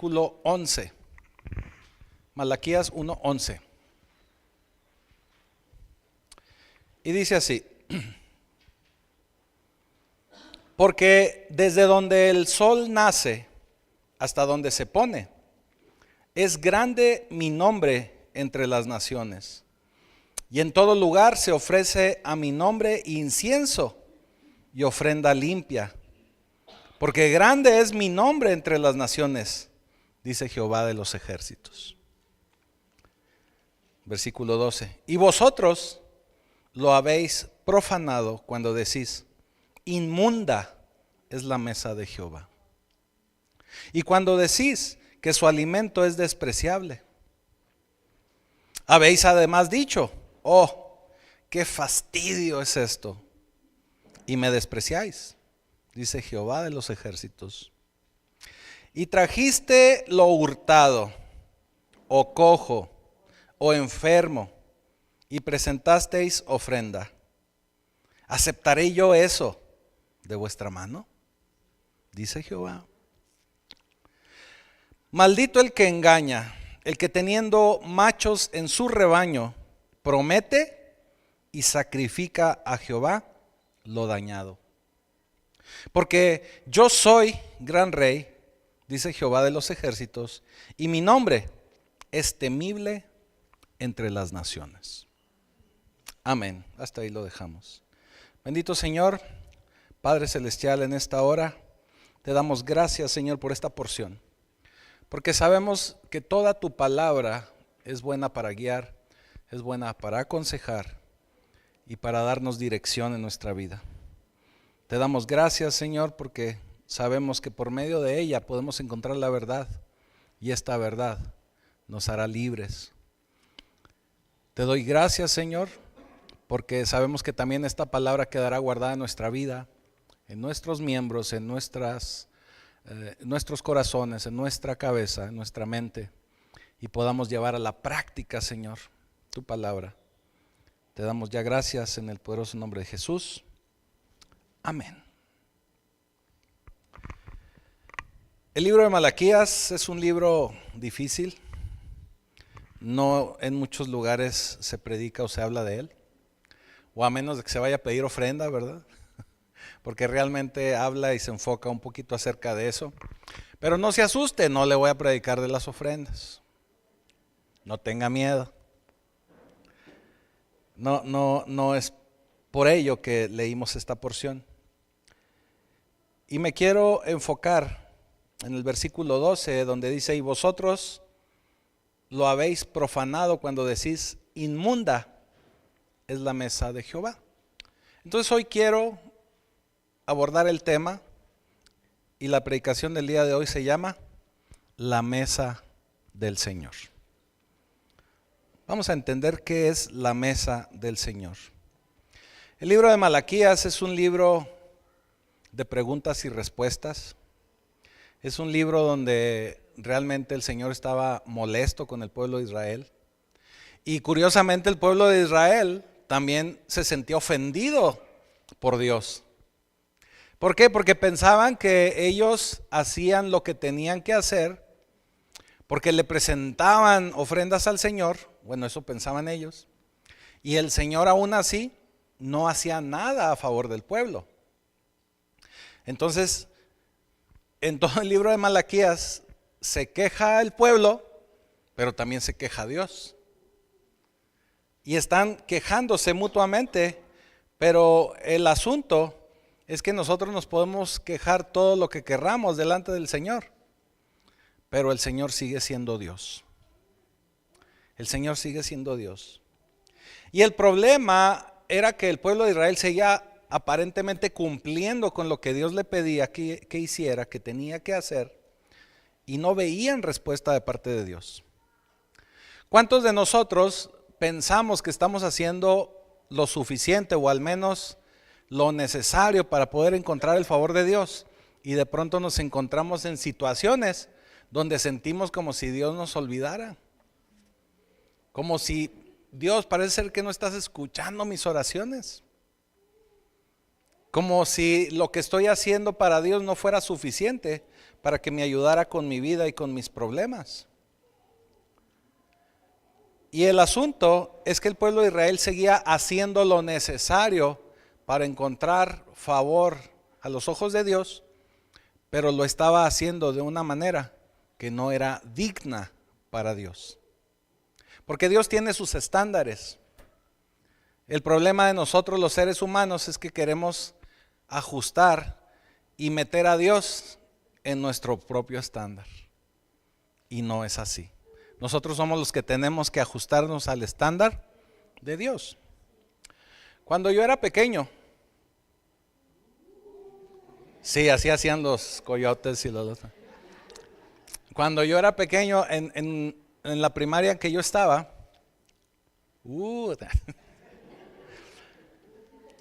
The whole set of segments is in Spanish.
versículo 11. Malaquías 1:11. Y dice así: porque desde donde el sol nace hasta donde se pone, es grande mi nombre entre las naciones. Y en todo lugar se ofrece a mi nombre incienso y ofrenda limpia. Porque grande es mi nombre entre las naciones, dice Jehová de los ejércitos. Versículo 12. Y vosotros lo habéis profanado cuando decís: inmunda es la mesa de Jehová. Y cuando decís que su alimento es despreciable. Habéis además dicho: oh, qué fastidio es esto. Y me despreciáis, dice Jehová de los ejércitos. Y trajiste lo hurtado, o cojo, o enfermo, y presentasteis ofrenda. ¿Aceptaré yo eso de vuestra mano? Dice Jehová. Maldito el que engaña, el que teniendo machos en su rebaño, promete y sacrifica a Jehová lo dañado. Porque yo soy gran rey, dice Jehová de los ejércitos, y mi nombre es temible entre las naciones. Amén. Hasta ahí lo dejamos. Bendito Señor, Padre Celestial, en esta hora te damos gracias, Señor, por esta porción. Porque sabemos que toda tu palabra es buena para guiar, es buena para aconsejar y para darnos dirección en nuestra vida. Te damos gracias, Señor, porque sabemos que por medio de ella podemos encontrar la verdad y esta verdad nos hará libres. Te doy gracias, Señor, porque sabemos que también esta palabra quedará guardada en nuestra vida, en nuestros miembros, en nuestros corazones, en nuestra cabeza, en nuestra mente, y podamos llevar a la práctica, Señor, tu palabra. Te damos ya gracias en el poderoso nombre de Jesús. Amén. El libro de Malaquías es un libro difícil. No en muchos lugares se predica o se habla de él, o a menos de que se vaya a pedir ofrenda, ¿verdad? Porque realmente habla y se enfoca un poquito acerca de eso. Pero no se asuste, no le voy a predicar de las ofrendas. No tenga miedo. No es por ello que leímos esta porción. Y me quiero enfocar en el versículo 12, donde dice: y vosotros lo habéis profanado cuando decís: inmunda es la mesa de Jehová. Entonces hoy quiero abordar el tema, y la predicación del día de hoy se llama la mesa del Señor. Vamos a entender qué es la mesa del Señor. El libro de Malaquías es un libro de preguntas y respuestas. Es un libro donde realmente el Señor estaba molesto con el pueblo de Israel. Y curiosamente el pueblo de Israel también se sentía ofendido por Dios. ¿Por qué? Porque pensaban que ellos hacían lo que tenían que hacer, porque le presentaban ofrendas al Señor. Bueno, eso pensaban ellos. Y el Señor aún así no hacía nada a favor del pueblo. Entonces, en todo el libro de Malaquías se queja el pueblo, pero también se queja Dios. Y están quejándose mutuamente, pero el asunto es que nosotros nos podemos quejar todo lo que querramos delante del Señor, pero el Señor sigue siendo Dios. El Señor sigue siendo Dios. Y el problema era que el pueblo de Israel seguía aparentemente cumpliendo con lo que Dios le pedía que hiciera, que tenía que hacer, y no veían respuesta de parte de Dios. ¿Cuántos de nosotros pensamos que estamos haciendo lo suficiente o al menos lo necesario para poder encontrar el favor de Dios, y de pronto nos encontramos en situaciones donde sentimos como si Dios nos olvidara? Como si: Dios, parece ser que no estás escuchando mis oraciones. Como si lo que estoy haciendo para Dios no fuera suficiente para que me ayudara con mi vida y con mis problemas. Y el asunto es que el pueblo de Israel seguía haciendo lo necesario para encontrar favor a los ojos de Dios, pero lo estaba haciendo de una manera que no era digna para Dios. Porque Dios tiene sus estándares. El problema de nosotros los seres humanos es que queremos ajustar y meter a Dios en nuestro propio estándar. Y no es así. Nosotros somos los que tenemos que ajustarnos al estándar de Dios. Cuando yo era pequeño, sí, así hacían los coyotes y los... Cuando yo era pequeño, en la primaria en que yo estaba,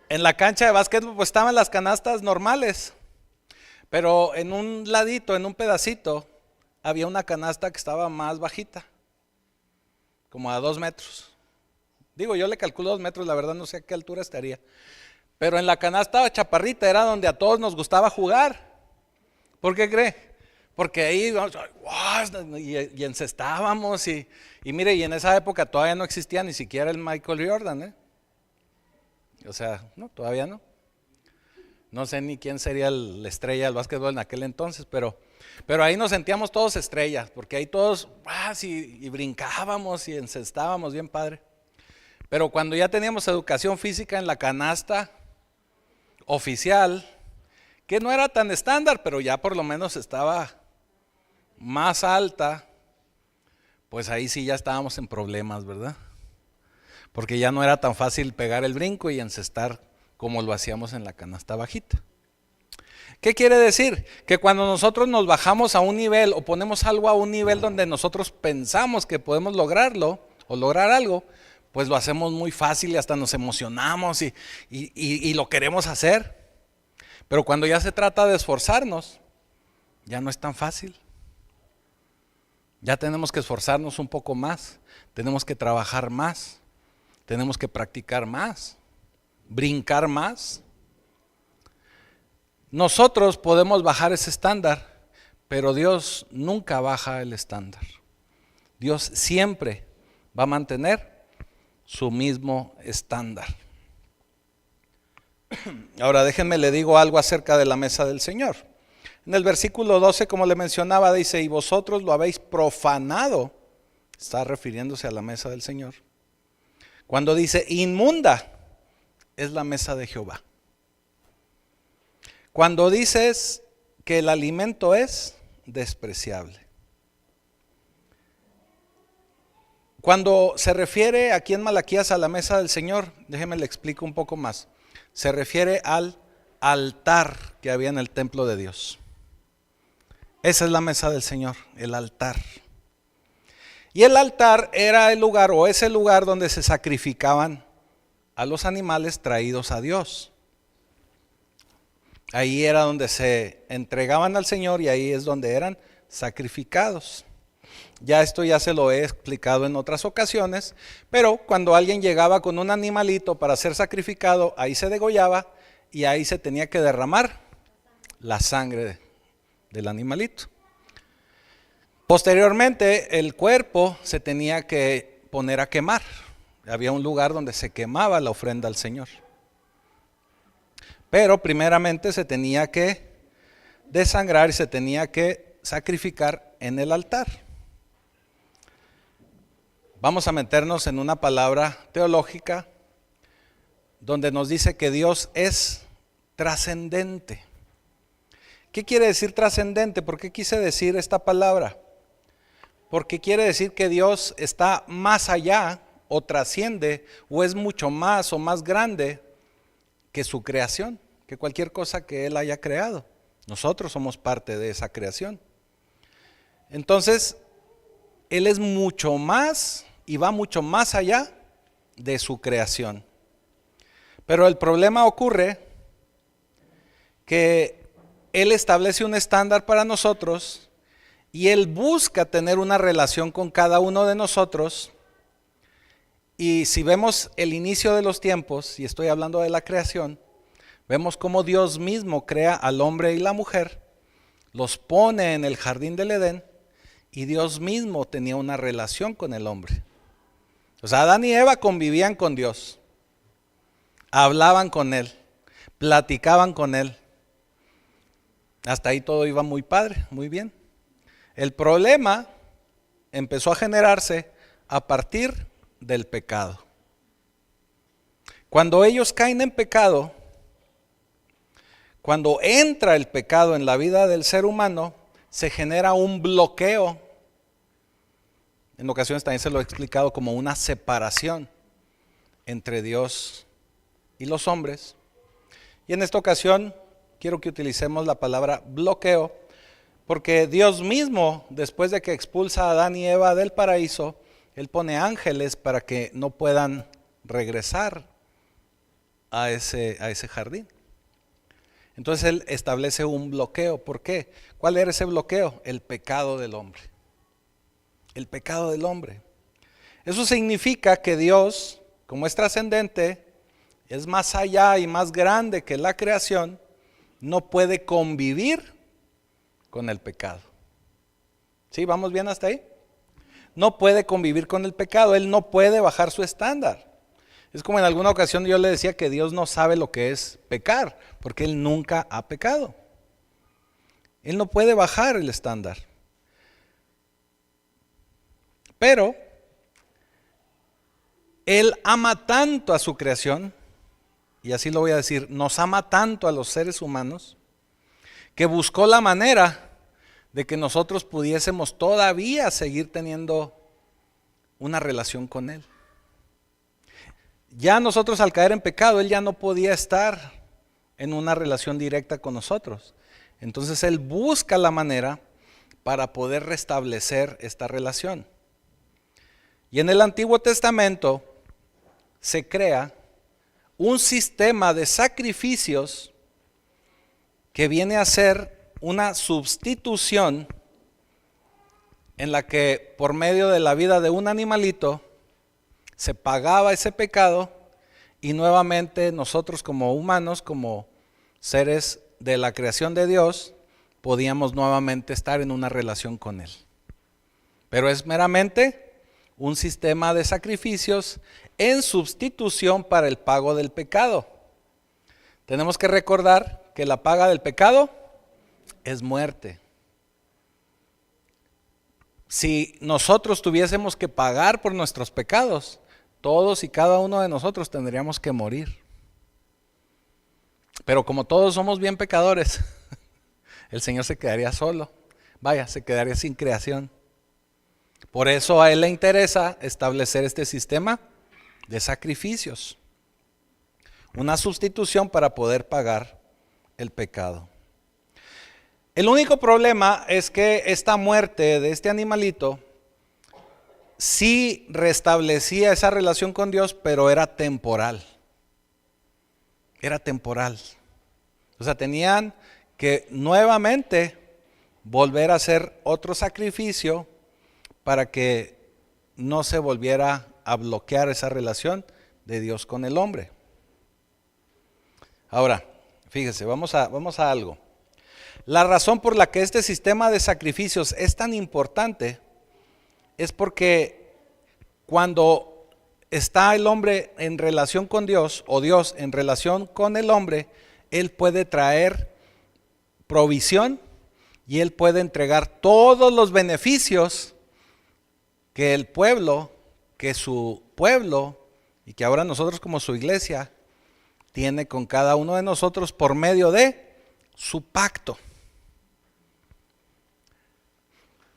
en la cancha de básquetbol pues estaban las canastas normales, pero en un ladito, en un pedacito, había una canasta que estaba más bajita, como a 2 metros. Digo, yo le calculo 2 metros, la verdad no sé a qué altura estaría. Pero en la canasta chaparrita era donde a todos nos gustaba jugar. ¿Por qué cree? Porque ahí y encestábamos y mire, y en esa época todavía no existía ni siquiera el Michael Jordan, O sea, no, todavía no. No sé ni quién sería la estrella del básquetbol en aquel entonces, pero ahí nos sentíamos todos estrellas, porque ahí todos y brincábamos y encestábamos bien padre. Pero cuando ya teníamos educación física en la canasta oficial, que no era tan estándar, pero ya por lo menos estaba más alta, pues ahí sí ya estábamos en problemas, ¿verdad? Porque ya no era tan fácil pegar el brinco y encestar como lo hacíamos en la canasta bajita. ¿Qué quiere decir? Que cuando nosotros nos bajamos a un nivel o ponemos algo a un nivel donde nosotros pensamos que podemos lograrlo o lograr algo, pues lo hacemos muy fácil y hasta nos emocionamos y lo queremos hacer. Pero cuando ya se trata de esforzarnos, ya no es tan fácil. Ya tenemos que esforzarnos un poco más, tenemos que trabajar más, tenemos que practicar más, brincar más. Nosotros podemos bajar ese estándar, pero Dios nunca baja el estándar. Dios siempre va a mantener su mismo estándar. Ahora déjenme le digo algo acerca de la mesa del Señor. En el versículo 12, como le mencionaba, dice, y vosotros lo habéis profanado. Está refiriéndose a la mesa del Señor. Cuando dice inmunda, es la mesa de Jehová. Cuando dices que el alimento es despreciable. Cuando se refiere aquí en Malaquías a la mesa del Señor, déjeme le explico un poco más. Se refiere al altar que había en el templo de Dios. Esa es la mesa del Señor, el altar. Y el altar era el lugar o es el lugar donde se sacrificaban a los animales traídos a Dios. Ahí era donde se entregaban al Señor y ahí es donde eran sacrificados. Ya esto ya se lo he explicado en otras ocasiones, pero cuando alguien llegaba con un animalito para ser sacrificado, ahí se degollaba y ahí se tenía que derramar la sangre del animalito. Posteriormente el cuerpo se tenía que poner a quemar. Había un lugar donde se quemaba la ofrenda al Señor. Pero primeramente se tenía que desangrar y se tenía que sacrificar en el altar. Vamos a meternos en una palabra teológica donde nos dice que Dios es trascendente. ¿Qué quiere decir trascendente? ¿Por qué quise decir esta palabra? Porque quiere decir que Dios está más allá o trasciende o es mucho más o más grande que su creación, que cualquier cosa que Él haya creado. Nosotros somos parte de esa creación. Entonces, Él es mucho más y va mucho más allá de su creación. Pero el problema ocurre que Él establece un estándar para nosotros y Él busca tener una relación con cada uno de nosotros. Y si vemos el inicio de los tiempos, y estoy hablando de la creación, vemos cómo Dios mismo crea al hombre y la mujer los pone en el jardín del Edén y Dios mismo tenía una relación con el hombre. O sea, Adán y Eva convivían con Dios, hablaban con Él, platicaban con Él. Hasta ahí todo iba muy padre, muy bien. El problema empezó a generarse a partir del pecado. Cuando ellos caen en pecado, cuando entra el pecado en la vida del ser humano, se genera un bloqueo. En ocasiones también se lo he explicado como una separación entre Dios y los hombres. Y en esta ocasión quiero que utilicemos la palabra bloqueo, porque Dios mismo, después de que expulsa a Adán y Eva del paraíso, Él pone ángeles para que no puedan regresar a ese jardín. Entonces Él establece un bloqueo. ¿Por qué? ¿Cuál era ese bloqueo? El pecado del hombre. El pecado del hombre. Eso significa que Dios, como es trascendente, es más allá y más grande que la creación, no puede convivir con el pecado. ¿Sí? ¿Vamos bien hasta ahí? No puede convivir con el pecado. Él no puede bajar su estándar. Es como en alguna ocasión yo le decía que Dios no sabe lo que es pecar, porque Él nunca ha pecado. Él no puede bajar el estándar. Pero Él ama tanto a su creación, y así lo voy a decir, nos ama tanto a los seres humanos, que buscó la manera de que nosotros pudiésemos todavía seguir teniendo una relación con Él. Ya nosotros al caer en pecado, Él ya no podía estar en una relación directa con nosotros. Entonces Él busca la manera para poder restablecer esta relación. Y en el Antiguo Testamento se crea un sistema de sacrificios que viene a ser una sustitución en la que por medio de la vida de un animalito se pagaba ese pecado y nuevamente nosotros como humanos, como seres de la creación de Dios, podíamos nuevamente estar en una relación con Él. Pero es meramente un sistema de sacrificios en sustitución para el pago del pecado. Tenemos que recordar que la paga del pecado es muerte. Si nosotros tuviésemos que pagar por nuestros pecados, todos y cada uno de nosotros tendríamos que morir. Pero como todos somos bien pecadores, el Señor se quedaría solo. Vaya, se quedaría sin creación. Por eso a Él le interesa establecer este sistema de sacrificios. Una sustitución para poder pagar el pecado. El único problema es que esta muerte de este animalito sí restablecía esa relación con Dios, pero era temporal. Era temporal. O sea, tenían que nuevamente volver a hacer otro sacrificio para que no se volviera a bloquear esa relación de Dios con el hombre. Ahora, fíjese, vamos a algo. La razón por la que este sistema de sacrificios es tan importante es porque cuando está el hombre en relación con Dios o Dios en relación con el hombre, Él puede traer provisión y Él puede entregar todos los beneficios que el pueblo, que su pueblo y que ahora nosotros como su iglesia tiene con cada uno de nosotros por medio de su pacto.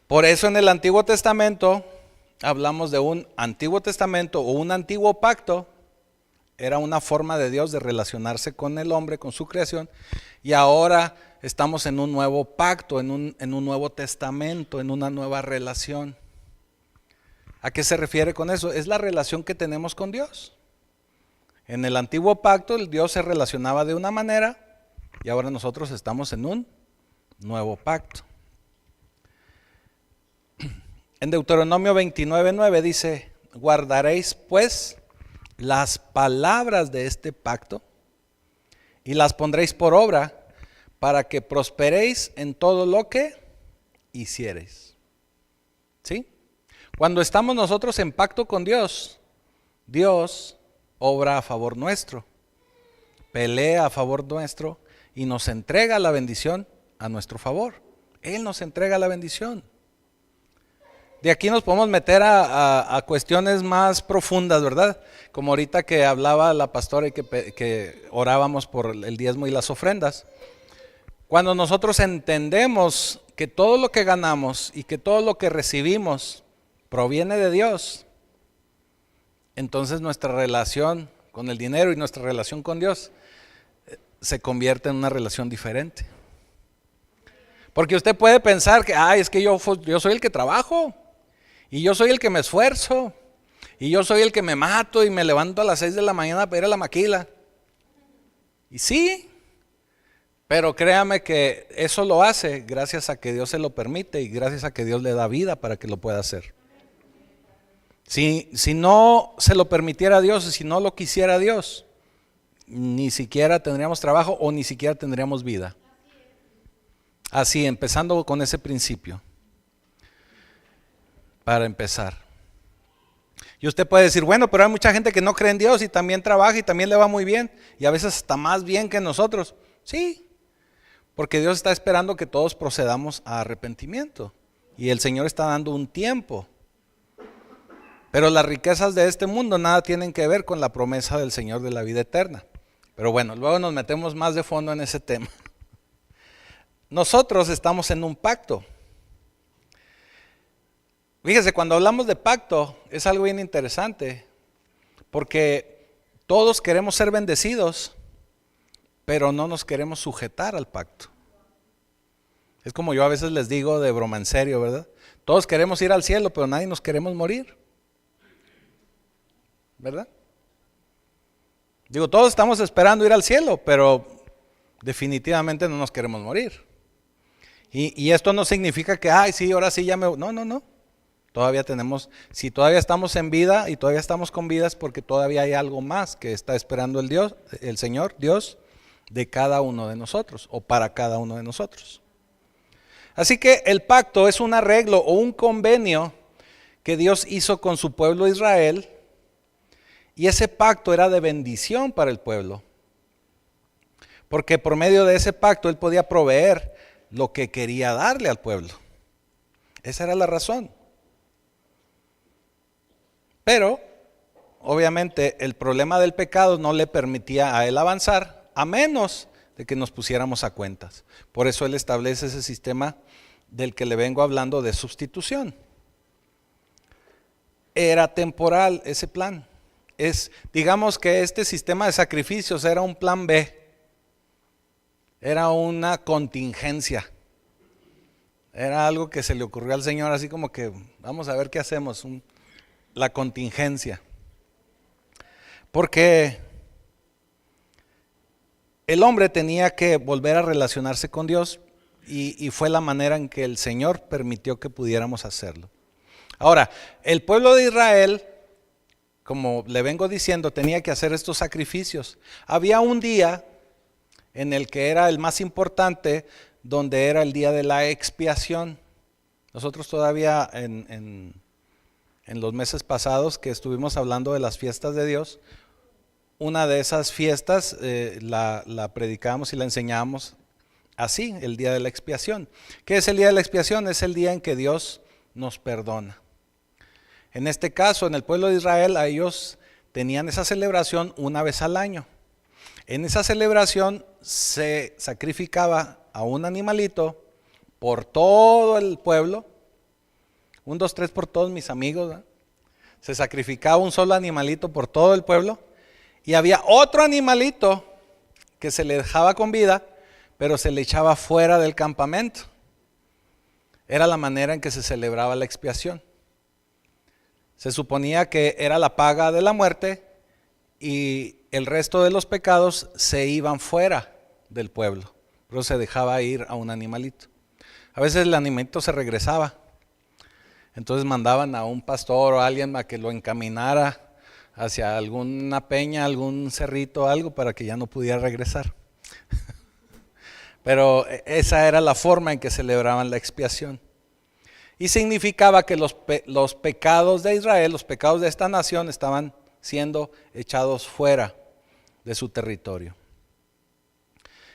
Por eso en el Antiguo Testamento hablamos de un Antiguo Testamento o un antiguo pacto. Era una forma de Dios de relacionarse con el hombre, con su creación. Y ahora estamos en un nuevo pacto, en un nuevo testamento, en una nueva relación. ¿A qué se refiere con eso? Es la relación que tenemos con Dios. En el antiguo pacto el Dios se relacionaba de una manera y ahora nosotros estamos en un nuevo pacto. En Deuteronomio 29:9 dice: guardaréis pues las palabras de este pacto y las pondréis por obra para que prosperéis en todo lo que hiciereis. ¿Sí? Cuando estamos nosotros en pacto con Dios, Dios obra a favor nuestro, pelea a favor nuestro y nos entrega la bendición a nuestro favor. Él nos entrega la bendición. De aquí nos podemos meter a cuestiones más profundas, ¿verdad? Como ahorita que hablaba la pastora y que orábamos por el diezmo y las ofrendas. Cuando nosotros entendemos que todo lo que ganamos y que todo lo que recibimos proviene de Dios, entonces nuestra relación con el dinero y nuestra relación con Dios se convierte en una relación diferente. Porque usted puede pensar que, es que yo soy el que trabajo, y yo soy el que me esfuerzo, y yo soy el que me mato y me levanto a las 6 de la mañana para ir a la maquila. Y sí, pero créame que eso lo hace gracias a que Dios se lo permite y gracias a que Dios le da vida para que lo pueda hacer. Si no se lo permitiera Dios y si no lo quisiera Dios, ni siquiera tendríamos trabajo o ni siquiera tendríamos vida. Así, empezando con ese principio. Para empezar. Y usted puede decir, bueno, pero hay mucha gente que no cree en Dios y también trabaja y también le va muy bien. Y a veces hasta más bien que nosotros. Sí, porque Dios está esperando que todos procedamos a arrepentimiento. Y el Señor está dando un tiempo. Pero las riquezas de este mundo nada tienen que ver con la promesa del Señor de la vida eterna. Pero bueno, luego nos metemos más de fondo en ese tema. Nosotros estamos en un pacto. Fíjese, cuando hablamos de pacto es algo bien interesante, porque todos queremos ser bendecidos, pero no nos queremos sujetar al pacto. Es como yo a veces les digo de broma en serio, ¿verdad? Todos queremos ir al cielo, pero nadie nos queremos morir, ¿verdad? Digo, todos estamos esperando ir al cielo, pero definitivamente no nos queremos morir. Y esto no significa que, sí, ahora sí ya me... No. Todavía tenemos, si todavía estamos en vida y todavía estamos con vida es porque todavía hay algo más que está esperando el Señor, Dios, de cada uno de nosotros o para cada uno de nosotros. Así que el pacto es un arreglo o un convenio que Dios hizo con su pueblo Israel y ese pacto era de bendición para el pueblo. Porque por medio de ese pacto Él podía proveer lo que quería darle al pueblo. Esa era la razón. Pero, obviamente, el problema del pecado no le permitía a Él avanzar, a menos de que nos pusiéramos a cuentas. Por eso Él establece ese sistema del que le vengo hablando de sustitución. Era temporal ese plan. Digamos que este sistema de sacrificios era un plan B. Era una contingencia. Era algo que se le ocurrió al Señor así como que vamos a ver qué hacemos. La contingencia. Porque el hombre tenía que volver a relacionarse con Dios y fue la manera en que el Señor permitió que pudiéramos hacerlo. Ahora, el pueblo de Israel, como le vengo diciendo, tenía que hacer estos sacrificios. Había un día en el que era el más importante, donde era el día de la expiación. Nosotros todavía en los meses pasados que estuvimos hablando de las fiestas de Dios, una de esas fiestas la predicamos y la enseñamos así, el día de la expiación. ¿Qué es el día de la expiación? Es el día en que Dios nos perdona. En este caso, en el pueblo de Israel, a ellos tenían esa celebración una vez al año. En esa celebración se sacrificaba a un animalito por todo el pueblo. 1, 2, 3 por todos mis amigos, ¿verdad? Se sacrificaba un solo animalito por todo el pueblo y había otro animalito que se le dejaba con vida, pero se le echaba fuera del campamento. Era la manera en que se celebraba la expiación. Se suponía que era la paga de la muerte y el resto de los pecados se iban fuera del pueblo, pero se dejaba ir a un animalito. A veces el animalito se regresaba. Entonces mandaban a un pastor o a alguien a que lo encaminara hacia alguna peña, algún cerrito, algo para que ya no pudiera regresar. Pero esa era la forma en que celebraban la expiación. Y significaba que los pecados de Israel, los pecados de esta nación estaban siendo echados fuera de su territorio.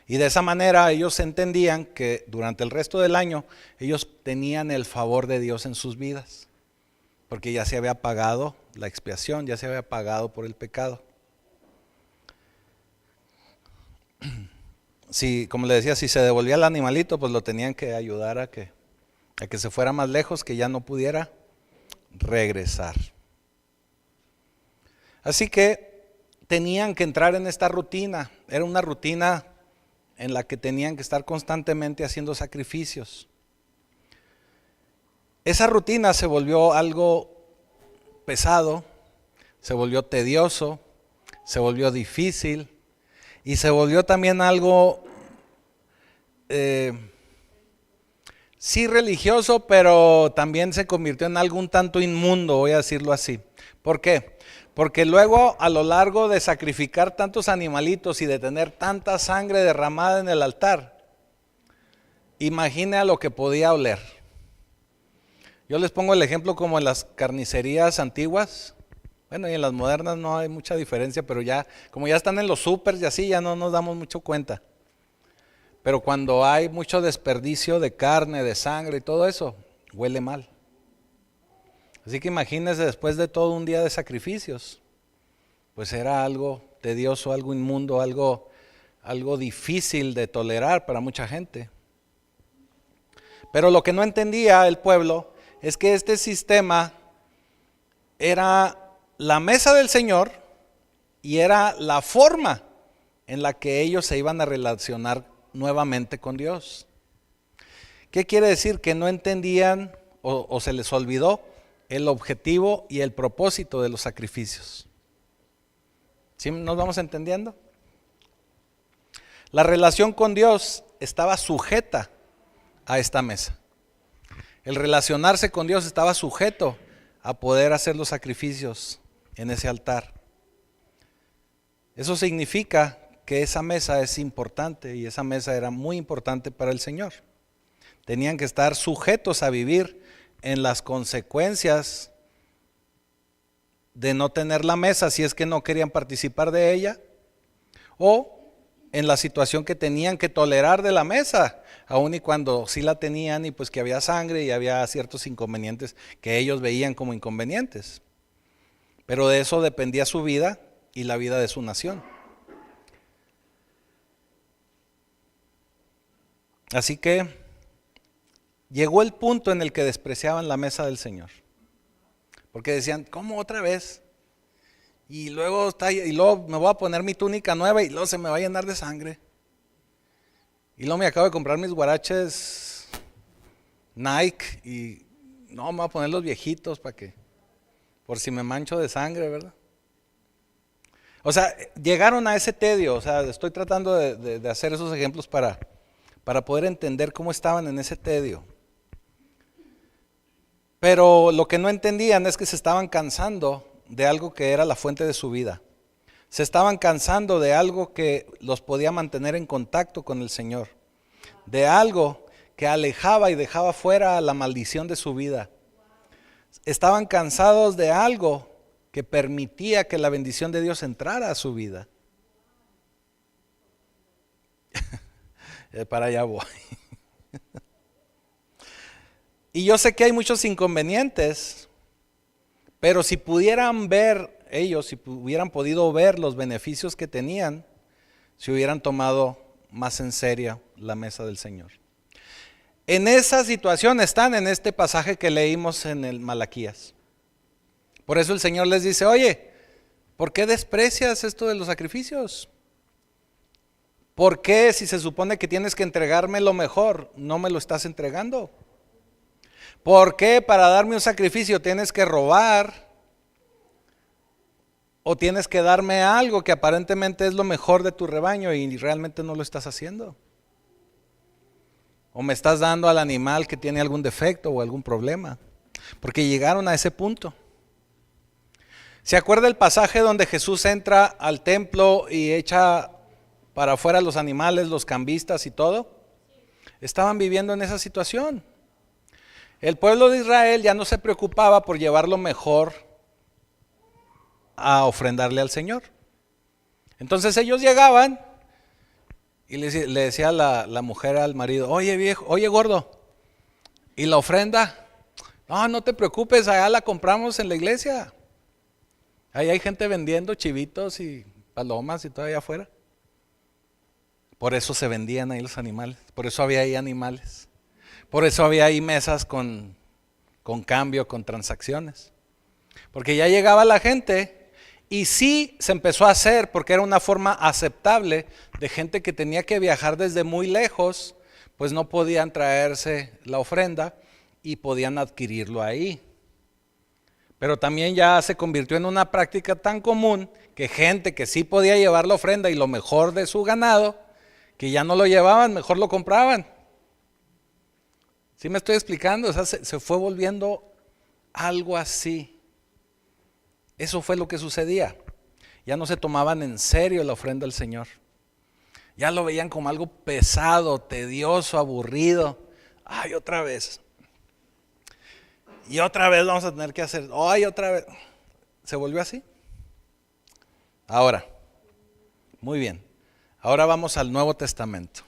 Y de esa manera ellos entendían que durante el resto del año ellos tenían el favor de Dios en sus vidas. Porque ya se había pagado la expiación, ya se había pagado por el pecado. Si, como le decía, si se devolvía el animalito, pues lo tenían que ayudar a que se fuera más lejos, que ya no pudiera regresar. Así que tenían que entrar en esta rutina. Era una rutina en la que tenían que estar constantemente haciendo sacrificios. Esa rutina se volvió algo pesado, se volvió tedioso, se volvió difícil y se volvió también algo sí religioso, pero también se convirtió en algo un tanto inmundo, voy a decirlo así. ¿Por qué? Porque luego, a lo largo de sacrificar tantos animalitos y de tener tanta sangre derramada en el altar, imagine a lo que podía oler. Yo les pongo el ejemplo como en las carnicerías antiguas. Bueno, y en las modernas no hay mucha diferencia, pero ya, como ya están en los supers y así, ya no nos damos mucho cuenta. Pero cuando hay mucho desperdicio de carne, de sangre y todo eso, huele mal. Así que imagínense después de todo un día de sacrificios, pues era algo tedioso, algo inmundo, algo difícil de tolerar para mucha gente. Pero lo que no entendía el pueblo es que este sistema era la mesa del Señor y era la forma en la que ellos se iban a relacionar nuevamente con Dios. ¿Qué quiere decir? Que no entendían o se les olvidó el objetivo y el propósito de los sacrificios. ¿Sí nos vamos entendiendo? La relación con Dios estaba sujeta a esta mesa. El relacionarse con Dios estaba sujeto a poder hacer los sacrificios en ese altar. Eso significa que esa mesa es importante y esa mesa era muy importante para el Señor. Tenían que estar sujetos a vivir en las consecuencias de no tener la mesa si es que no querían participar de ella, o en la situación que tenían que tolerar de la mesa, aun y cuando sí la tenían y pues que había sangre y había ciertos inconvenientes que ellos veían como inconvenientes. Pero de eso dependía su vida y la vida de su nación. Así que llegó el punto en el que despreciaban la mesa del Señor. Porque decían, ¿cómo otra vez? Y luego me voy a poner mi túnica nueva y luego se me va a llenar de sangre. Y luego me acabo de comprar mis guaraches Nike y no, me voy a poner los viejitos para que, por si me mancho de sangre, ¿verdad? O sea, llegaron a ese tedio. O sea, estoy tratando de hacer esos ejemplos para poder entender cómo estaban en ese tedio. Pero lo que no entendían es que se estaban cansando de algo que era la fuente de su vida. Se estaban cansando de algo que los podía mantener en contacto con el Señor. De algo que alejaba y dejaba fuera la maldición de su vida. Estaban cansados de algo que permitía que la bendición de Dios entrara a su vida. Para allá voy. Y yo sé que hay muchos inconvenientes, pero si pudieran ver ellos, si hubieran podido ver los beneficios que tenían, si hubieran tomado más en serio la mesa del Señor. En esa situación están en este pasaje que leímos en el Malaquías. Por eso el Señor les dice, oye, ¿por qué desprecias esto de los sacrificios? ¿Por qué si se supone que tienes que entregarme lo mejor, no me lo estás entregando? ¿Por qué para darme un sacrificio tienes que robar? ¿O tienes que darme algo que aparentemente es lo mejor de tu rebaño y realmente no lo estás haciendo? ¿O me estás dando al animal que tiene algún defecto o algún problema? Porque llegaron a ese punto. ¿Se acuerda el pasaje donde Jesús entra al templo y echa para afuera los animales, los cambistas y todo? estaban viviendo en esa situación. El pueblo de Israel ya no se preocupaba por llevar lo mejor a ofrendarle al Señor. Entonces ellos llegaban y le decía la mujer al marido, oye viejo, oye gordo, ¿y la ofrenda? No, no te preocupes, allá la compramos en la iglesia. Ahí hay gente vendiendo chivitos y palomas y todo allá afuera. Por eso se vendían ahí los animales, por eso había ahí animales. Por eso había ahí mesas con cambio, con transacciones. Porque ya llegaba la gente y sí se empezó a hacer porque era una forma aceptable de gente que tenía que viajar desde muy lejos, pues no podían traerse la ofrenda y podían adquirirlo ahí. Pero también ya se convirtió en una práctica tan común que gente que sí podía llevar la ofrenda y lo mejor de su ganado, que ya no lo llevaban, mejor lo compraban. ¿Sí me estoy explicando? O sea, se fue volviendo algo así. Eso fue lo que sucedía. Ya no se tomaban en serio la ofrenda al Señor. Ya lo veían como algo pesado, tedioso, aburrido. Ay, otra vez. Y otra vez vamos a tener que hacer. Ay, otra vez. Se volvió así. Ahora, muy bien. Ahora vamos al Nuevo Testamento.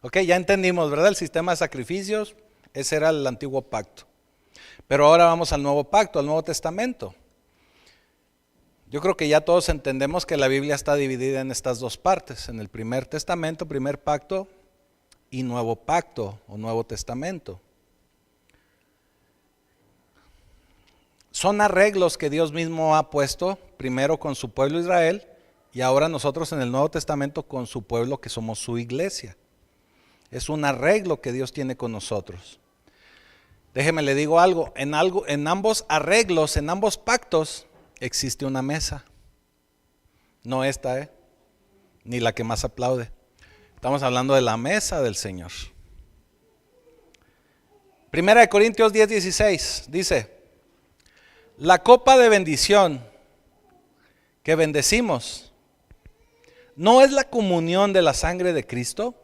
Ok, ya entendimos, ¿verdad? El sistema de sacrificios, ese era el antiguo pacto. Pero ahora vamos al nuevo pacto, al Nuevo Testamento. Yo creo que ya todos entendemos que la Biblia está dividida en estas dos partes, en el primer testamento, primer pacto, y nuevo pacto o Nuevo Testamento. Son arreglos que Dios mismo ha puesto, primero con su pueblo Israel, y ahora nosotros en el Nuevo Testamento con su pueblo que somos su iglesia. Es un arreglo que Dios tiene con nosotros. Déjeme le digo algo, en ambos arreglos, en ambos pactos, existe una mesa. No esta, ni la que más aplaude. Estamos hablando de la mesa del Señor. Primera de Corintios 10:16 dice, la copa de bendición que bendecimos, ¿no es la comunión de la sangre de Cristo?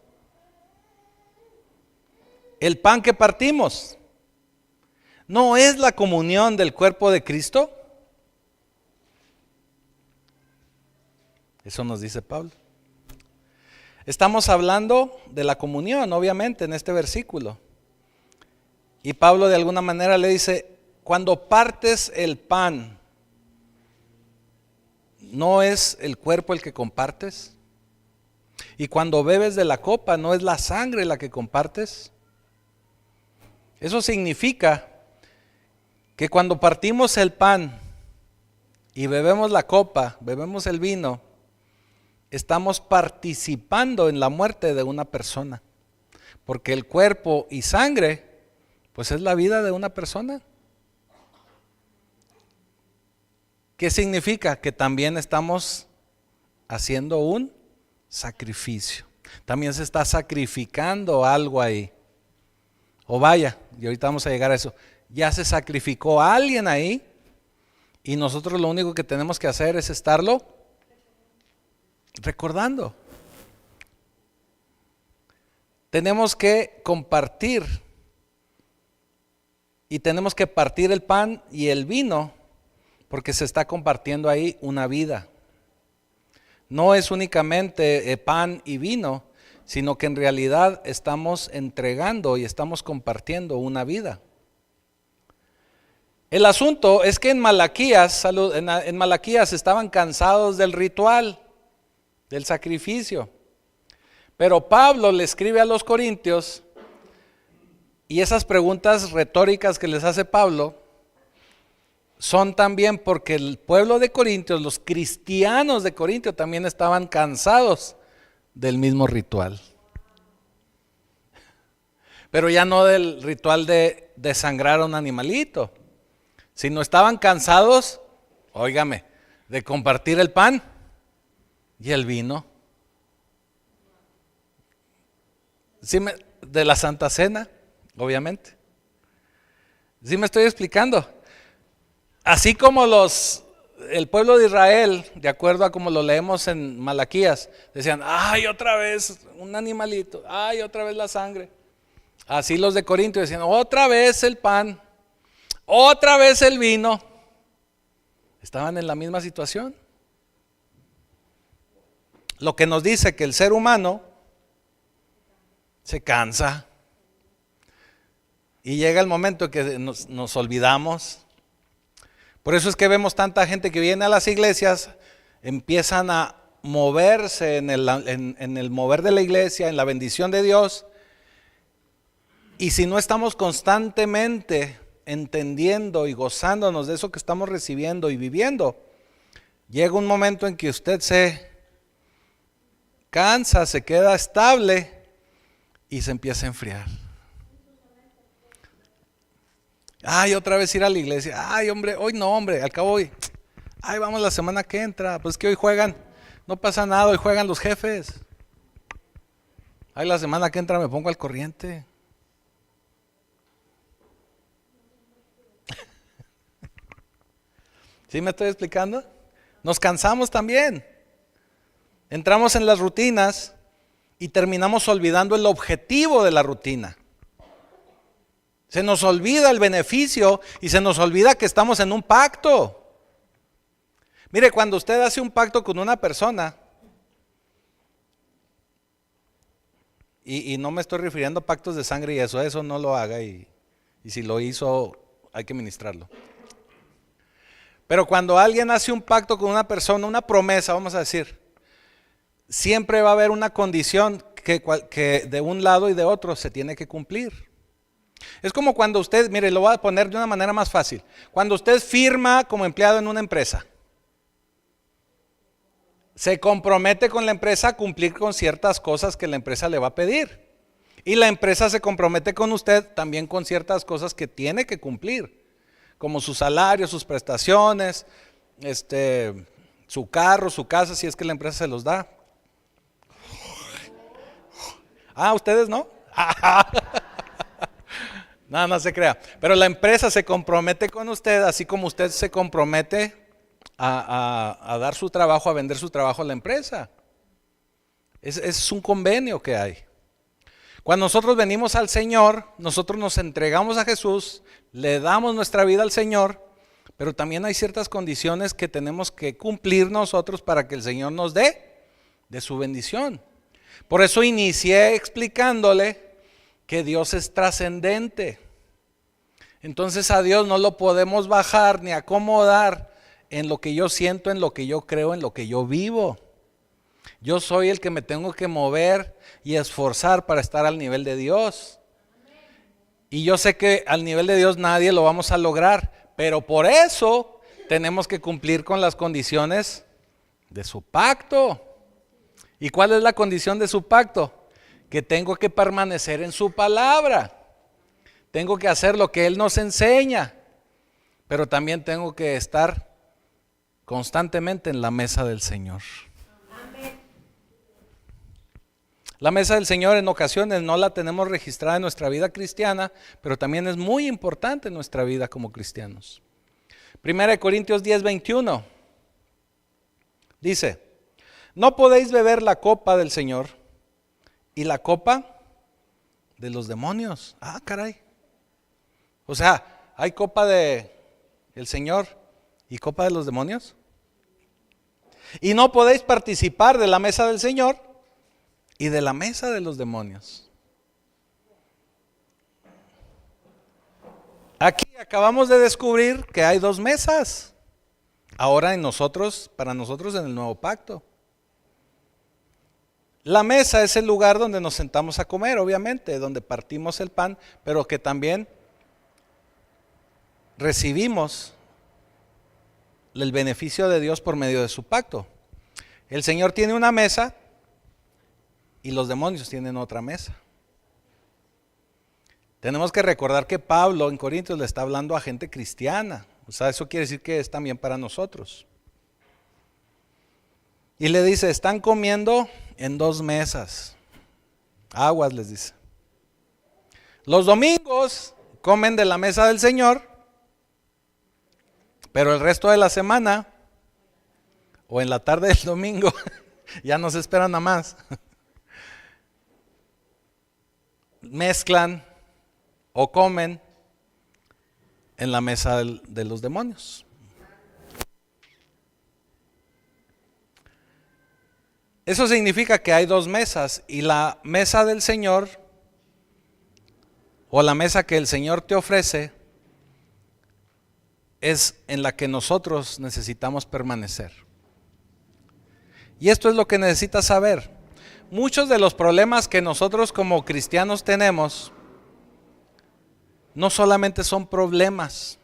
El pan que partimos, ¿no es la comunión del cuerpo de Cristo? Eso nos dice Pablo. Estamos hablando de la comunión, obviamente, en este versículo. Y Pablo de alguna manera le dice, cuando partes el pan, ¿no es el cuerpo el que compartes? Y cuando bebes de la copa, ¿no es la sangre la que compartes? Eso significa que cuando partimos el pan y bebemos la copa, bebemos el vino, estamos participando en la muerte de una persona. Porque el cuerpo y sangre, pues es la vida de una persona. ¿Qué significa? Que también estamos haciendo un sacrificio. También se está sacrificando algo ahí. O vaya, y ahorita vamos a llegar a eso. Ya se sacrificó a alguien ahí y nosotros lo único que tenemos que hacer es estarlo recordando. Tenemos que compartir y tenemos que partir el pan y el vino porque se está compartiendo ahí una vida. No es únicamente pan y vino, sino que en realidad estamos entregando y estamos compartiendo una vida. El asunto es que en Malaquías estaban cansados del ritual, del sacrificio. Pero Pablo le escribe a los corintios y esas preguntas retóricas que les hace Pablo son también porque el pueblo de Corintios, los cristianos de Corintio también estaban cansados del mismo ritual. Pero ya no del ritual de desangrar a un animalito, sino estaban cansados, óigame, de compartir el pan y el vino. ¿Sí de la Santa Cena, obviamente. ¿Sí me estoy explicando? Así como los el pueblo de Israel, de acuerdo a como lo leemos en Malaquías, decían, ay, otra vez un animalito, ay, otra vez la sangre. Así los de Corinto decían, otra vez el pan, otra vez el vino. Estaban en la misma situación. Lo que nos dice que el ser humano se cansa y llega el momento que nos olvidamos. Por eso es que vemos tanta gente que viene a las iglesias, empiezan a moverse en el mover de la iglesia, en la bendición de Dios. Y si no estamos constantemente entendiendo y gozándonos de eso que estamos recibiendo y viviendo, llega un momento en que usted se cansa, se queda estable y se empieza a enfriar. Ay, otra vez ir a la iglesia. Ay, hombre, hoy no, hombre, al cabo hoy. Ay, vamos la semana que entra. Pues que hoy juegan, no pasa nada, hoy juegan los jefes. Ay, la semana que entra me pongo al corriente. ¿Sí me estoy explicando? Nos cansamos también. Entramos en las rutinas y terminamos olvidando el objetivo de la rutina. Se nos olvida el beneficio y se nos olvida que estamos en un pacto. Mire, cuando usted hace un pacto con una persona, y no me estoy refiriendo a pactos de sangre y eso no lo haga, y si lo hizo hay que ministrarlo. Pero cuando alguien hace un pacto con una persona, una promesa, vamos a decir, siempre va a haber una condición que de un lado y de otro se tiene que cumplir. Es como cuando usted, mire, lo voy a poner de una manera más fácil. Cuando usted firma como empleado en una empresa, se compromete con la empresa a cumplir con ciertas cosas que la empresa le va a pedir. Y la empresa se compromete con usted también con ciertas cosas que tiene que cumplir, como su salario, sus prestaciones, su carro, su casa, si es que la empresa se los da. Ah, ¿ustedes no? No se crea. Pero la empresa se compromete con usted, así como usted se compromete a dar su trabajo, a vender su trabajo a la empresa. Es un convenio que hay. Cuando nosotros venimos al Señor, nosotros nos entregamos a Jesús, le damos nuestra vida al Señor, pero también hay ciertas condiciones que tenemos que cumplir nosotros para que el Señor nos dé de su bendición. Por eso inicié explicándole que Dios es trascendente. Entonces a Dios no lo podemos bajar ni acomodar en lo que yo siento, en lo que yo creo, en lo que yo vivo. Yo soy el que me tengo que mover y esforzar para estar al nivel de Dios. Y yo sé que al nivel de Dios nadie lo vamos a lograr, pero por eso tenemos que cumplir con las condiciones de su pacto. ¿Y cuál es la condición de su pacto? Que tengo que permanecer en su palabra. Tengo que hacer lo que Él nos enseña, pero también tengo que estar constantemente en la mesa del Señor. Amén. La mesa del Señor en ocasiones no la tenemos registrada en nuestra vida cristiana, pero también es muy importante en nuestra vida como cristianos. 1 Corintios 10:21 dice, no podéis beber la copa del Señor y la copa de los demonios. Ah, caray. O sea, ¿hay copa del Señor y copa de los demonios? Y no podéis participar de la mesa del Señor y de la mesa de los demonios. Aquí acabamos de descubrir que hay dos mesas. Ahora para nosotros en el nuevo pacto. La mesa es el lugar donde nos sentamos a comer, obviamente, donde partimos el pan, pero que también recibimos el beneficio de Dios por medio de su pacto. El Señor tiene una mesa y los demonios tienen otra mesa. Tenemos que recordar que Pablo en Corintios le está hablando a gente cristiana. O sea, eso quiere decir que es también para nosotros. Y le dice, están comiendo en dos mesas. Aguas, les dice. Los domingos comen de la mesa del Señor, pero el resto de la semana o en la tarde del domingo, ya no se esperan a más. Mezclan o comen en la mesa de los demonios. Eso significa que hay dos mesas, y la mesa del Señor, o la mesa que el Señor te ofrece, es en la que nosotros necesitamos permanecer. Y esto es lo que necesitas saber. Muchos de los problemas que nosotros como cristianos tenemos no solamente son problemas,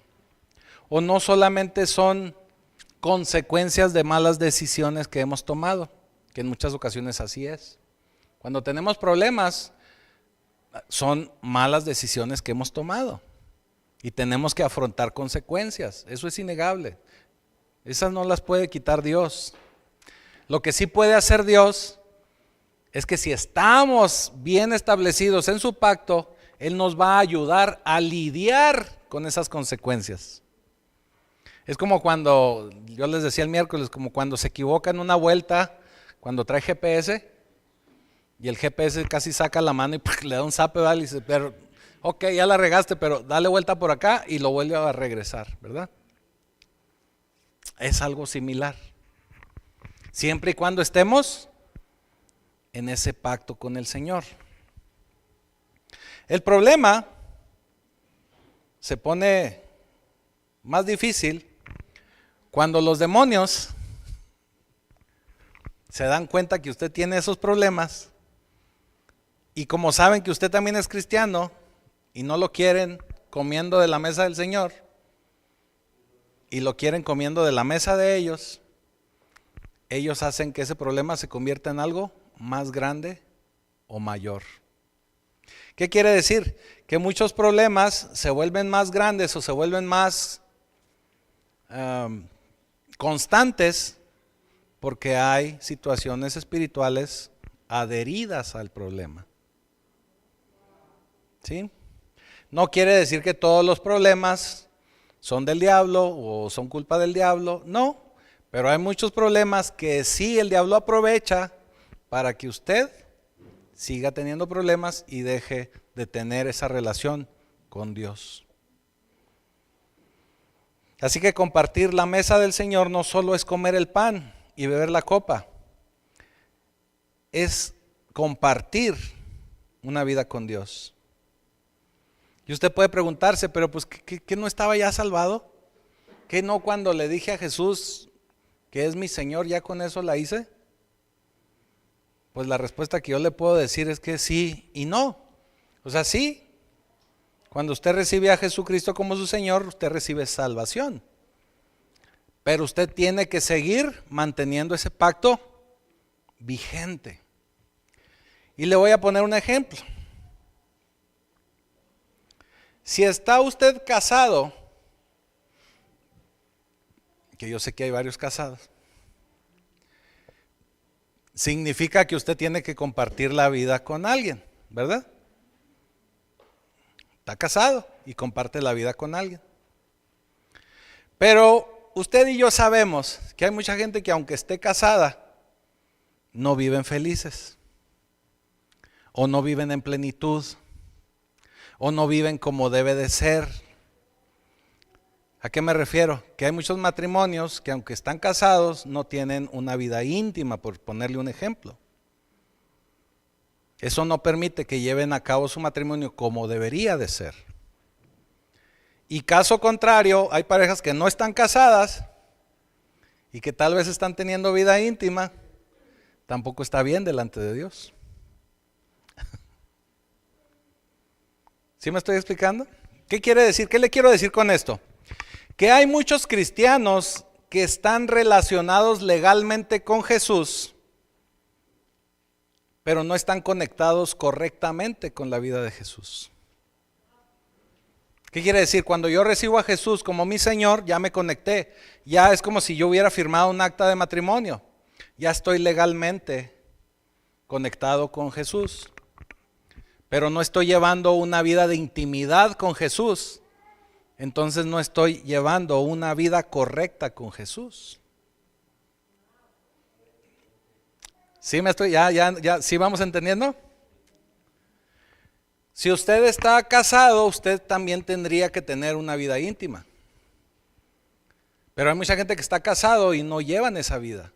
o no solamente son consecuencias de malas decisiones que hemos tomado, que en muchas ocasiones así es. Cuando tenemos problemas, son malas decisiones que hemos tomado y tenemos que afrontar consecuencias. Eso es innegable. Esas no las puede quitar Dios. Lo que sí puede hacer Dios es que si estamos bien establecidos en su pacto, Él nos va a ayudar a lidiar con esas consecuencias. Es como cuando, yo les decía el miércoles, como cuando se equivoca en una vuelta, cuando trae GPS, y el GPS casi saca la mano y le da un zape, ¿vale? Y dice, pero, ok, ya la regaste, pero dale vuelta por acá y lo vuelve a regresar, ¿verdad? Es algo similar. Siempre y cuando estemos en ese pacto con el Señor. El problema se pone más difícil cuando los demonios se dan cuenta que usted tiene esos problemas, y como saben que usted también es cristiano y no lo quieren comiendo de la mesa del Señor y lo quieren comiendo de la mesa de ellos, ellos hacen que ese problema se convierta en algo más grande o mayor. ¿Qué quiere decir? Que muchos problemas se vuelven más grandes o se vuelven más constantes porque hay situaciones espirituales adheridas al problema. ¿Sí? No quiere decir que todos los problemas son del diablo o son culpa del diablo, no, pero hay muchos problemas que sí el diablo aprovecha para que usted siga teniendo problemas y deje de tener esa relación con Dios. Así que compartir la mesa del Señor no solo es comer el pan y beber la copa, es compartir una vida con Dios. Y usted puede preguntarse, pero pues ¿qué no estaba ya salvado? ¿Qué no cuando le dije a Jesús que es mi Señor, ya con eso la hice? Pues la respuesta que yo le puedo decir es que sí y no. O sea, sí, cuando usted recibe a Jesucristo como su Señor, usted recibe salvación. Pero usted tiene que seguir manteniendo ese pacto vigente. Y le voy a poner un ejemplo. Si está usted casado, que yo sé que hay varios casados, significa que usted tiene que compartir la vida con alguien, ¿verdad? Está casado y comparte la vida con alguien. Pero usted y yo sabemos que hay mucha gente que aunque esté casada, no viven felices, o no viven en plenitud, o no viven como debe de ser. ¿A qué me refiero? Que hay muchos matrimonios que aunque están casados no tienen una vida íntima, por ponerle un ejemplo. Eso no permite que lleven a cabo su matrimonio como debería de ser. Y caso contrario, hay parejas que no están casadas y que tal vez están teniendo vida íntima, tampoco está bien delante de Dios. ¿Sí me estoy explicando? ¿Qué quiere decir? ¿Qué le quiero decir con esto? Que hay muchos cristianos que están relacionados legalmente con Jesús, pero no están conectados correctamente con la vida de Jesús. ¿Qué quiere decir? Cuando yo recibo a Jesús como mi Señor, ya me conecté. Ya es como si yo hubiera firmado un acta de matrimonio. Ya estoy legalmente conectado con Jesús. Pero no estoy llevando una vida de intimidad con Jesús. Entonces no estoy llevando una vida correcta con Jesús. Sí, sí vamos entendiendo. Si usted está casado, usted también tendría que tener una vida íntima. Pero hay mucha gente que está casado y no llevan esa vida.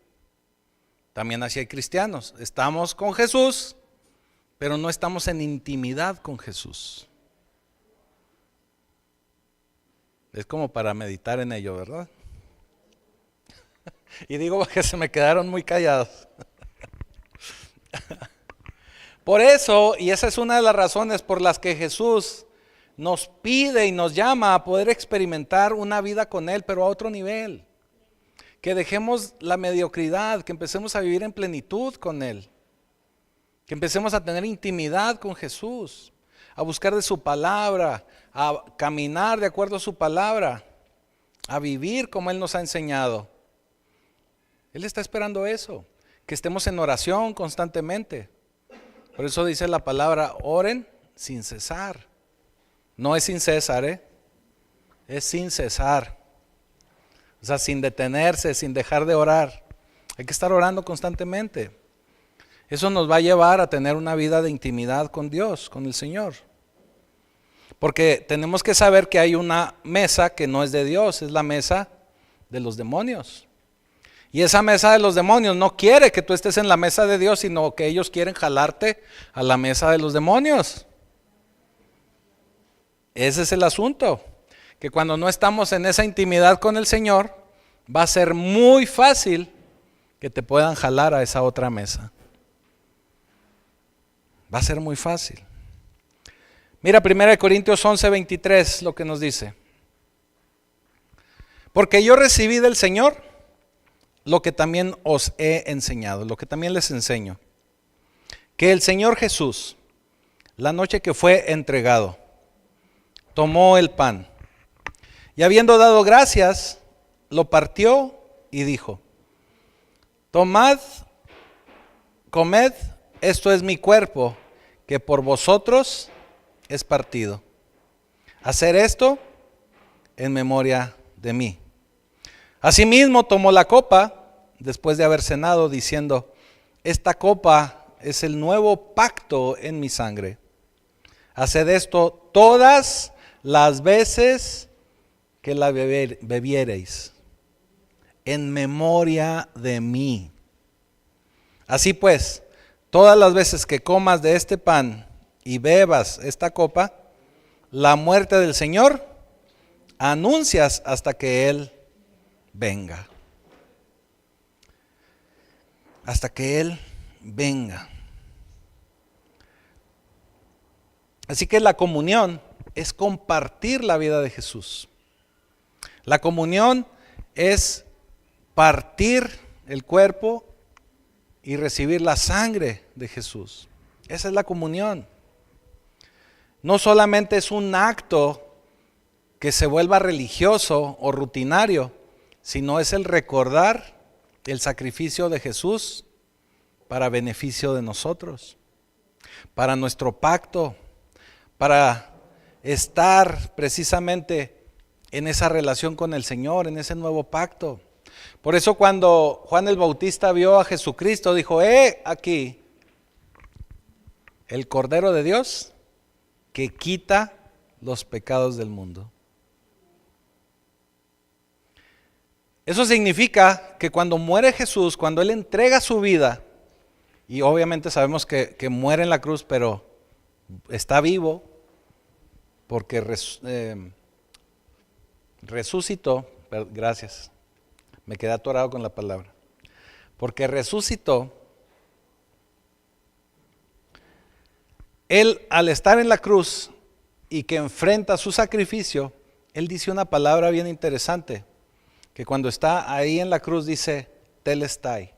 También así hay cristianos. Estamos con Jesús, pero no estamos en intimidad con Jesús. Es como para meditar en ello, ¿verdad? Y digo que se me quedaron muy callados. Por eso, y esa es una de las razones por las que Jesús nos pide y nos llama a poder experimentar una vida con Él, pero a otro nivel. Que dejemos la mediocridad, que empecemos a vivir en plenitud con Él. Que empecemos a tener intimidad con Jesús, a buscar de su palabra, a caminar de acuerdo a su palabra, a vivir como Él nos ha enseñado. Él está esperando eso, que estemos en oración constantemente. Por eso dice la palabra, oren sin cesar. No es sin cesar, es sin cesar. O sea, sin detenerse, sin dejar de orar. Hay que estar orando constantemente. Eso nos va a llevar a tener una vida de intimidad con Dios, con el Señor. Porque tenemos que saber que hay una mesa que no es de Dios, es la mesa de los demonios. Y esa mesa de los demonios no quiere que tú estés en la mesa de Dios, sino que ellos quieren jalarte a la mesa de los demonios. Ese es el asunto, que cuando no estamos en esa intimidad con el Señor, va a ser muy fácil que te puedan jalar a esa otra mesa. Va a ser muy fácil. Mira 1 Corintios 11:23 lo que nos dice. Porque yo recibí del Señor lo que también os he enseñado, lo que también les enseño. Que el Señor Jesús, la noche que fue entregado, tomó el pan y habiendo dado gracias, lo partió y dijo: tomad, comed, esto es mi cuerpo, que por vosotros es partido. Hacer esto en memoria de mí. Asimismo tomó la copa, después de haber cenado, diciendo: esta copa es el nuevo pacto en mi sangre. Haced esto todas las veces que la bebiereis, en memoria de mí. Así pues, todas las veces que comas de este pan y bebas esta copa, la muerte del Señor anuncias hasta que Él venga. Hasta que Él venga. Así que la comunión es compartir la vida de Jesús. La comunión es partir el cuerpo y recibir la sangre de Jesús. Esa es la comunión. No solamente es un acto que se vuelva religioso o rutinario, sino es el recordar el sacrificio de Jesús para beneficio de nosotros, para nuestro pacto, para estar precisamente en esa relación con el Señor, en ese nuevo pacto. Por eso cuando Juan el Bautista vio a Jesucristo, dijo: aquí el Cordero de Dios que quita los pecados del mundo. Eso significa que cuando muere Jesús, cuando Él entrega su vida, y obviamente sabemos que muere en la cruz, pero está vivo, porque resucitó, gracias, me quedé atorado con la palabra, porque resucitó. Él, al estar en la cruz y que enfrenta su sacrificio, Él dice una palabra bien interesante, que cuando está ahí en la cruz dice telestai,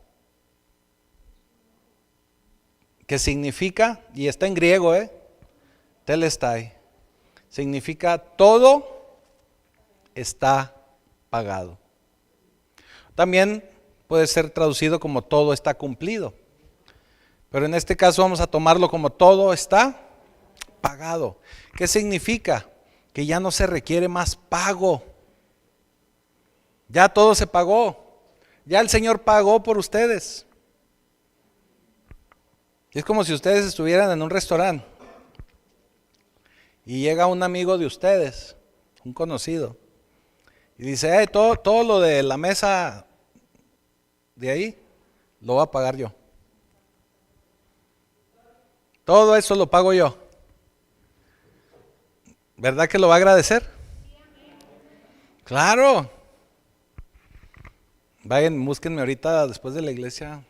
que significa, y está en griego, telestai, significa todo está pagado. También puede ser traducido como todo está cumplido, pero en este caso vamos a tomarlo como todo está pagado. ¿Qué significa? Que ya no se requiere más pago. Ya todo se pagó. Ya el Señor pagó por ustedes. Es como si ustedes estuvieran en un restaurante y llega un amigo de ustedes, un conocido, y dice, todo lo de la mesa de ahí lo voy a pagar yo. Todo eso lo pago yo. ¿Verdad que lo va a agradecer? Claro. Vayan, búsquenme ahorita después de la iglesia.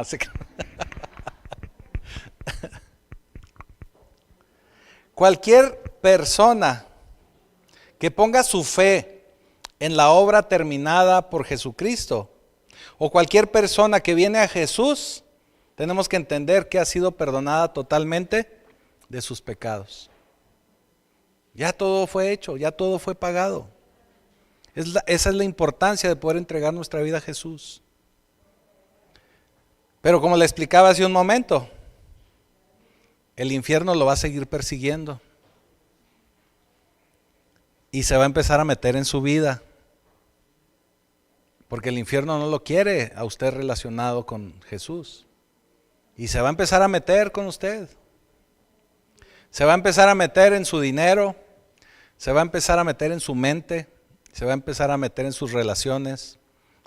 Sí. Cualquier persona que ponga su fe en la obra terminada por Jesucristo, o cualquier persona que viene a Jesús, tenemos que entender que ha sido perdonada totalmente de sus pecados. Ya todo fue hecho, ya todo fue pagado. Esa es la importancia de poder entregar nuestra vida a Jesús. Pero como le explicaba hace un momento, el infierno lo va a seguir persiguiendo. Y se va a empezar a meter en su vida. Porque el infierno no lo quiere a usted relacionado con Jesús. Y se va a empezar a meter con usted. Se va a empezar a meter en su dinero. Se va a empezar a meter en su mente. Se va a empezar a meter en sus relaciones.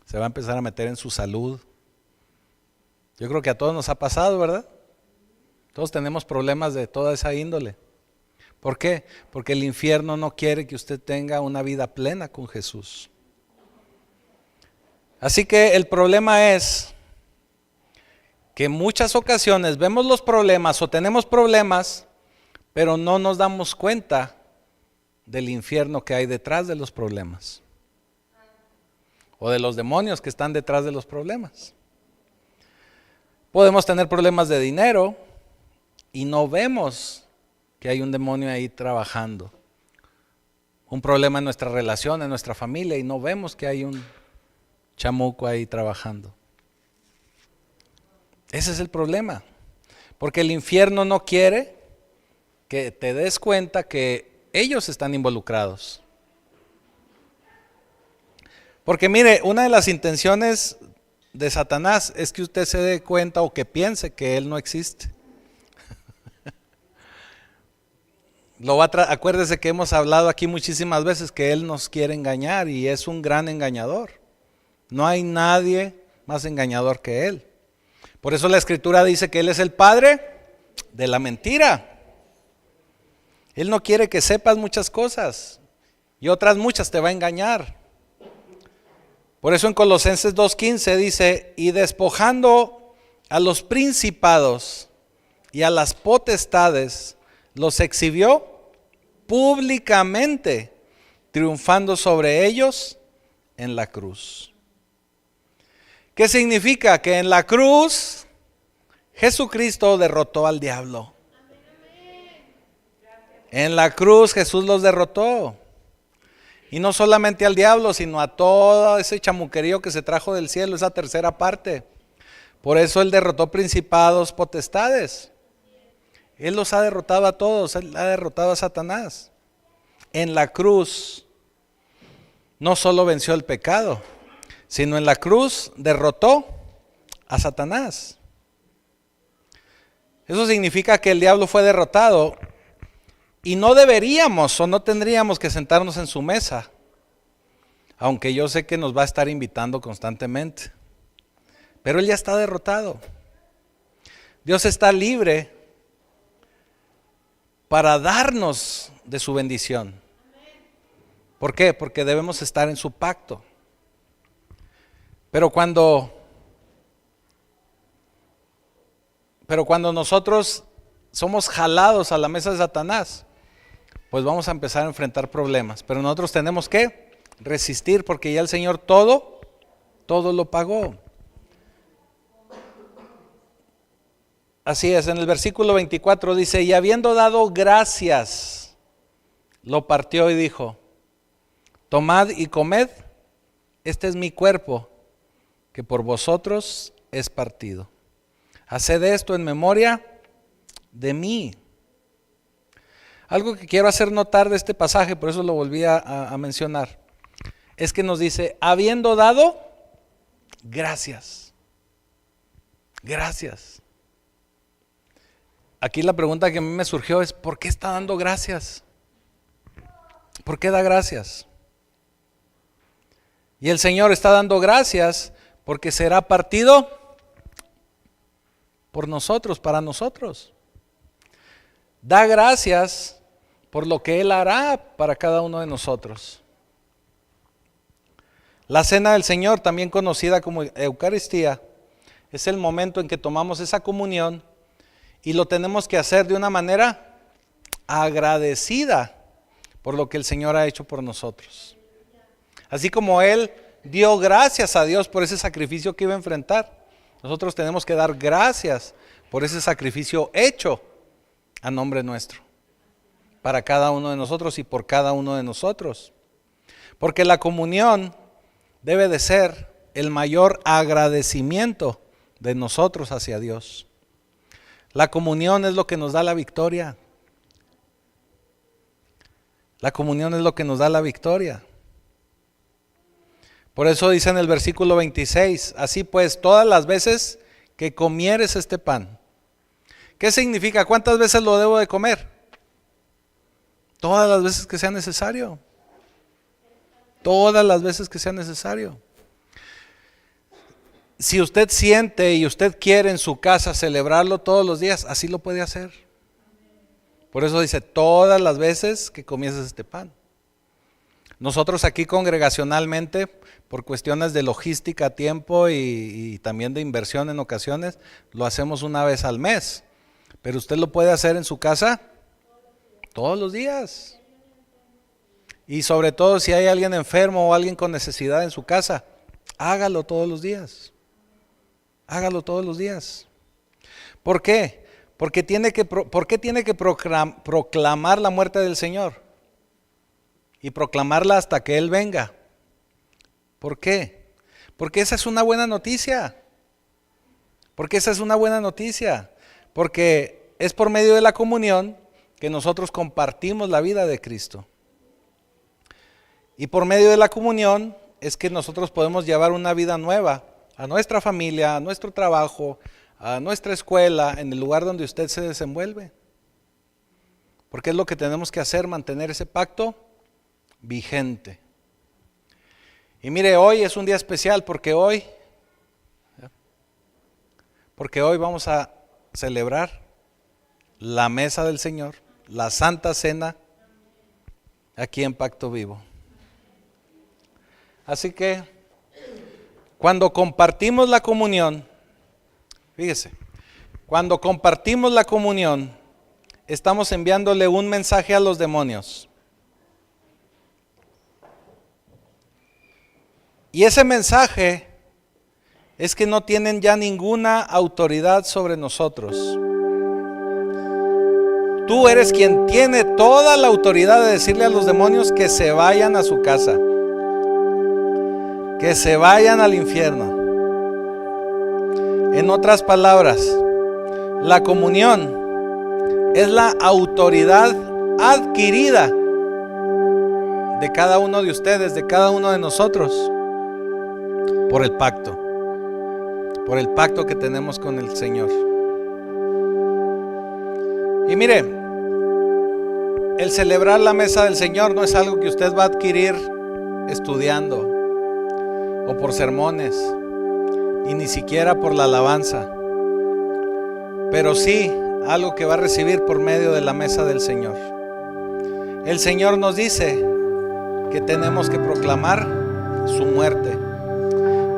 Se va a empezar a meter en su salud. Yo creo que a todos nos ha pasado, ¿verdad? Todos tenemos problemas de toda esa índole. ¿Por qué? Porque el infierno no quiere que usted tenga una vida plena con Jesús. Así que el problema es que en muchas ocasiones vemos los problemas o tenemos problemas, pero no nos damos cuenta del infierno que hay detrás de los problemas. O de los demonios que están detrás de los problemas. Podemos tener problemas de dinero y no vemos que hay un demonio ahí trabajando. Un problema en nuestra relación, en nuestra familia, y no vemos que hay un chamuco ahí trabajando. Ese es el problema. Porque el infierno no quiere que te des cuenta que ellos están involucrados. Porque mire, una de las intenciones de Satanás es que usted se dé cuenta o que piense que él no existe. Acuérdese que hemos hablado aquí muchísimas veces que él nos quiere engañar y es un gran engañador. No hay nadie más engañador que él. Por eso la Escritura dice que él es el padre de la mentira. Él no quiere que sepas muchas cosas y otras muchas te va a engañar. Por eso en Colosenses 2:15 dice, y despojando a los principados y a las potestades, los exhibió públicamente, triunfando sobre ellos en la cruz. ¿Qué significa? Que en la cruz Jesucristo derrotó al diablo. En la cruz Jesús los derrotó. Y no solamente al diablo, sino a todo ese chamuquerío que se trajo del cielo, esa tercera parte. Por eso Él derrotó principados, potestades. Él los ha derrotado a todos, Él ha derrotado a Satanás. En la cruz no solo venció el pecado, sino en la cruz derrotó a Satanás. Eso significa que el diablo fue derrotado y no deberíamos o no tendríamos que sentarnos en su mesa, aunque yo sé que nos va a estar invitando constantemente. Pero él ya está derrotado. Dios está libre para darnos de su bendición. ¿Por qué? Porque debemos estar en su pacto. Pero cuando nosotros somos jalados a la mesa de Satanás, pues vamos a empezar a enfrentar problemas. Pero nosotros tenemos que resistir porque ya el Señor todo lo pagó. Así es, en el versículo 24 dice, y habiendo dado gracias, lo partió y dijo, tomad y comed, este es mi cuerpo, que por vosotros es partido. Haced esto en memoria de mí. Algo que quiero hacer notar de este pasaje, por eso lo volví a mencionar, es que nos dice, habiendo dado gracias. Gracias. aquí la pregunta que a mí me surgió es, ¿por qué está dando gracias? ¿Por qué da gracias? Y el Señor está dando gracias porque será partido por nosotros, para nosotros. Da gracias por lo que Él hará para cada uno de nosotros. La cena del Señor, también conocida como Eucaristía, es el momento en que tomamos esa comunión y lo tenemos que hacer de una manera agradecida por lo que el Señor ha hecho por nosotros. Así como Él dio gracias a Dios por ese sacrificio que iba a enfrentar, nosotros tenemos que dar gracias por ese sacrificio hecho a nombre nuestro, para cada uno de nosotros y por cada uno de nosotros. Porque la comunión debe de ser el mayor agradecimiento de nosotros hacia Dios. La comunión es lo que nos da la victoria. La comunión es lo que nos da la victoria. Por eso dice en el versículo 26, así pues, todas las veces que comieres este pan. ¿Qué significa? ¿Cuántas veces lo debo de comer? Todas las veces que sea necesario. Todas las veces que sea necesario. Si usted siente y usted quiere en su casa celebrarlo todos los días, así lo puede hacer. Por eso dice, todas las veces que comieses este pan. Nosotros aquí congregacionalmente, por cuestiones de logística, tiempo y también de inversión en ocasiones, lo hacemos una vez al mes. Pero usted lo puede hacer en su casa todos los días. Y sobre todo si hay alguien enfermo o alguien con necesidad en su casa, hágalo todos los días. Hágalo todos los días. ¿Por qué? ¿Por qué tiene que proclamar la muerte del Señor? Y proclamarla hasta que Él venga. ¿Por qué? Porque esa es una buena noticia. Porque esa es una buena noticia. Porque es por medio de la comunión que nosotros compartimos la vida de Cristo. Y por medio de la comunión es que nosotros podemos llevar una vida nueva a nuestra familia, a nuestro trabajo, a nuestra escuela, en el lugar donde usted se desenvuelve. Porque es lo que tenemos que hacer, mantener ese pacto vigente. Y mire, hoy es un día especial porque hoy vamos a celebrar la mesa del Señor, la Santa Cena, aquí en Pacto Vivo. Así que cuando compartimos la comunión, fíjese, cuando compartimos la comunión, estamos enviándole un mensaje a los demonios. Y ese mensaje es que no tienen ya ninguna autoridad sobre nosotros. Tú eres quien tiene toda la autoridad de decirle a los demonios que se vayan a su casa, que se vayan al infierno. En otras palabras, la comunión es la autoridad adquirida de cada uno de ustedes, de cada uno de nosotros, por el pacto que tenemos con el Señor. Y mire, el celebrar la mesa del Señor no es algo que usted va a adquirir estudiando o por sermones, y ni siquiera por la alabanza, pero sí algo que va a recibir por medio de la mesa del Señor. El Señor nos dice que tenemos que proclamar su muerte,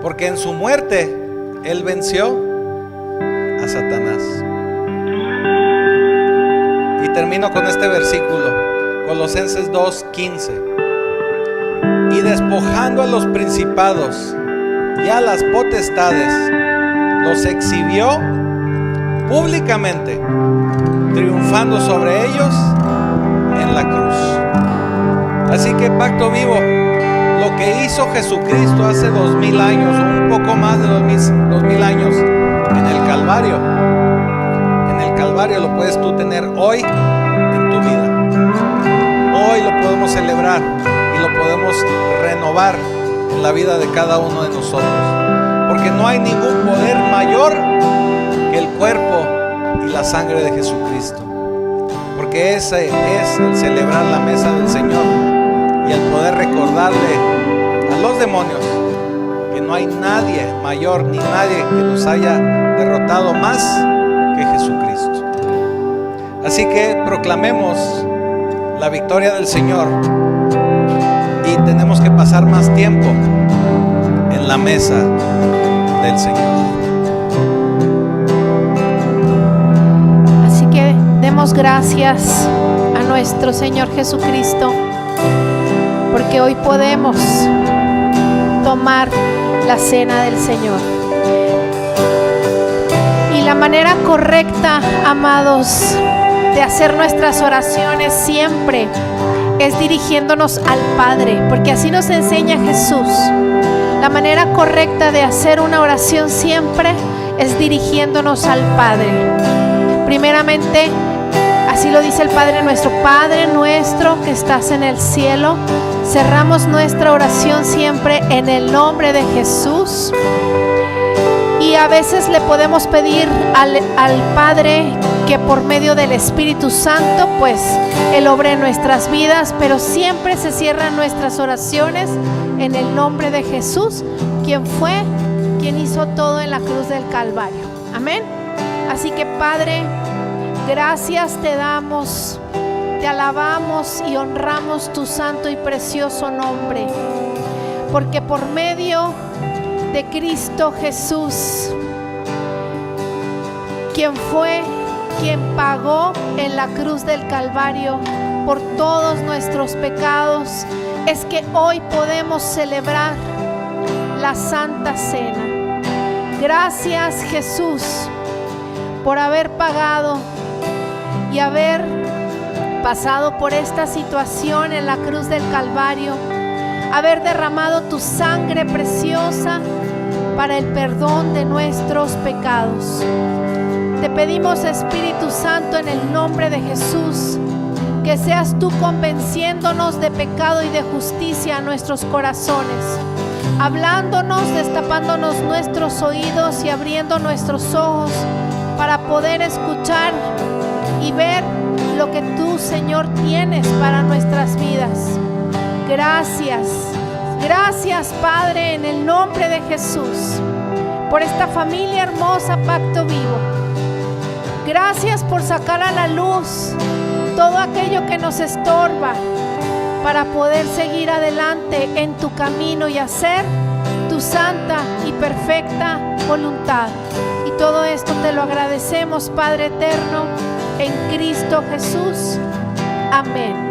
porque en su muerte Él venció a Satanás. Y termino con este versículo, Colosenses 2:15. Y despojando a los principados y a las potestades, los exhibió públicamente, triunfando sobre ellos en la cruz. Así que Pacto Vivo, lo que hizo Jesucristo hace 2000 años, o un poco más de 2000 años, en el Calvario lo puedes tú tener hoy en tu vida. Hoy lo podemos celebrar y lo podemos renovar en la vida de cada uno de nosotros, porque no hay ningún poder mayor que el cuerpo y la sangre de Jesucristo. Porque ese es el celebrar la mesa del Señor y el poder recordarle a los demonios que no hay nadie mayor ni nadie que los haya derrotado más que Jesucristo. Así que proclamemos la victoria del Señor y tenemos que pasar más tiempo en la mesa del Señor. Así que demos gracias a nuestro Señor Jesucristo, porque hoy podemos tomar la cena del Señor. Y la manera correcta, amados, de hacer nuestras oraciones siempre es dirigiéndonos al Padre, porque así nos enseña Jesús. La manera correcta de hacer una oración siempre es dirigiéndonos al Padre. Primeramente, así lo dice el Padre nuestro: Padre nuestro que estás en el cielo. Cerramos nuestra oración siempre en el nombre de Jesús. Y a veces le podemos pedir al Padre que por medio del Espíritu Santo pues Él obre en nuestras vidas, pero siempre se cierran nuestras oraciones en el nombre de Jesús, quien hizo todo en la cruz del Calvario. Amén. Así que Padre, gracias te damos, te alabamos y honramos tu santo y precioso nombre, porque por medio de Cristo Jesús, quien pagó en la cruz del Calvario por todos nuestros pecados, es que hoy podemos celebrar la Santa Cena. Gracias, Jesús, por haber pagado y haber pasado por esta situación en la cruz del Calvario, haber derramado tu sangre preciosa para el perdón de nuestros pecados. Te pedimos, Espíritu Santo, en el nombre de Jesús, que seas tú convenciéndonos de pecado y de justicia a nuestros corazones, hablándonos, destapándonos nuestros oídos y abriendo nuestros ojos para poder escuchar y ver lo que tú, Señor, tienes para nuestras vidas. Gracias, gracias, Padre, en el nombre de Jesús, por esta familia hermosa, Pacto Vivo. Gracias por sacar a la luz todo aquello que nos estorba para poder seguir adelante en tu camino y hacer tu santa y perfecta voluntad. Y todo esto te lo agradecemos, Padre eterno, en Cristo Jesús. Amén.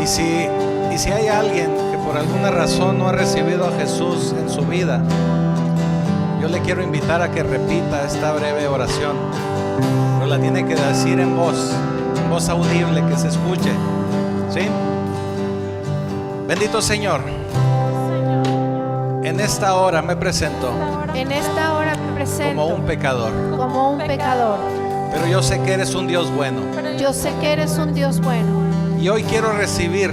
Y si hay alguien que por alguna razón no ha recibido a Jesús en su vida, yo le quiero invitar a que repita esta breve oración, pero la tiene que decir en voz audible, que se escuche, ¿sí? Bendito Señor, en esta hora me presento como un pecador, pero yo sé que eres un Dios bueno. Y hoy quiero recibir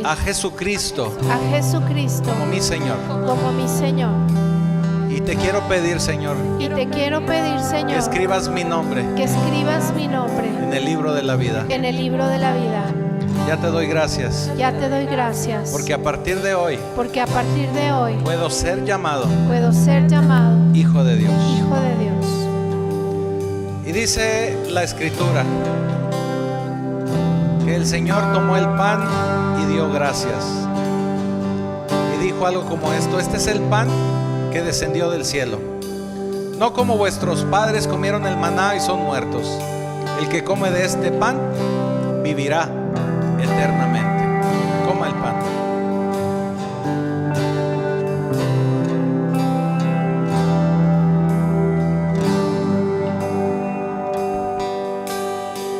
a Jesucristo como mi Señor. Y te quiero pedir, Señor, que escribas mi nombre en el libro de la vida. Ya te doy gracias. Porque a partir de hoy puedo ser llamado Hijo de Dios. Y dice la Escritura que el Señor tomó el pan y dio gracias. Y dijo algo como esto: este es el pan que descendió del cielo. No como vuestros padres comieron el maná y son muertos. El que come de este pan vivirá eternamente. Coma el pan.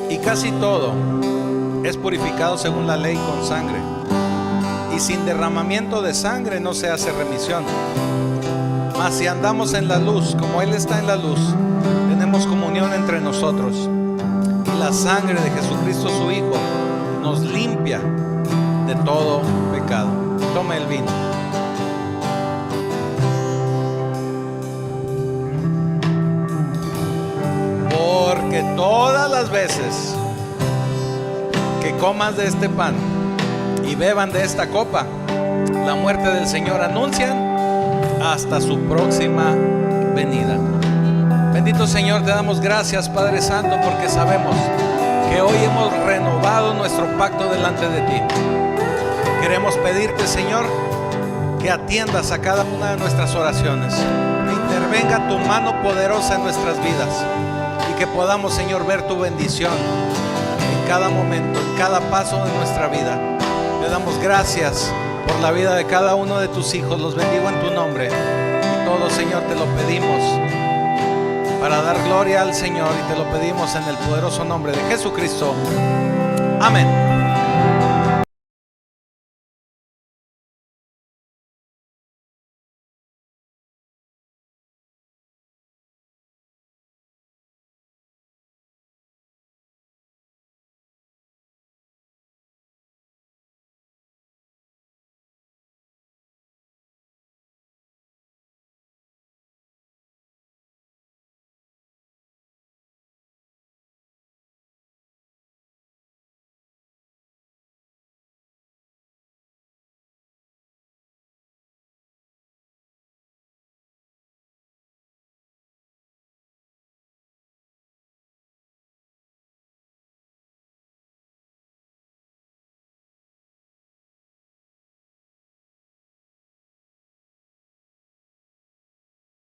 Y casi todo es purificado según la ley con sangre, y sin derramamiento de sangre no se hace remisión. Mas si andamos en la luz, como Él está en la luz, tenemos comunión entre nosotros, y la sangre de Jesucristo su Hijo nos limpia de todo pecado. Tome el vino. las veces que comas de este pan y beban de esta copa, la muerte del Señor anuncian hasta su próxima venida. Bendito Señor, te damos gracias, Padre Santo, porque sabemos que hoy hemos renovado nuestro pacto delante de ti. Queremos pedirte, Señor, que atiendas a cada una de nuestras oraciones, que intervenga tu mano poderosa en nuestras vidas y que podamos, Señor, ver tu bendición en cada momento, en cada paso de nuestra vida. Te damos gracias por la vida de cada uno de tus hijos, los bendigo en tu nombre y todo, Señor, te lo pedimos para dar gloria al Señor y te lo pedimos en el poderoso nombre de Jesucristo. Amén.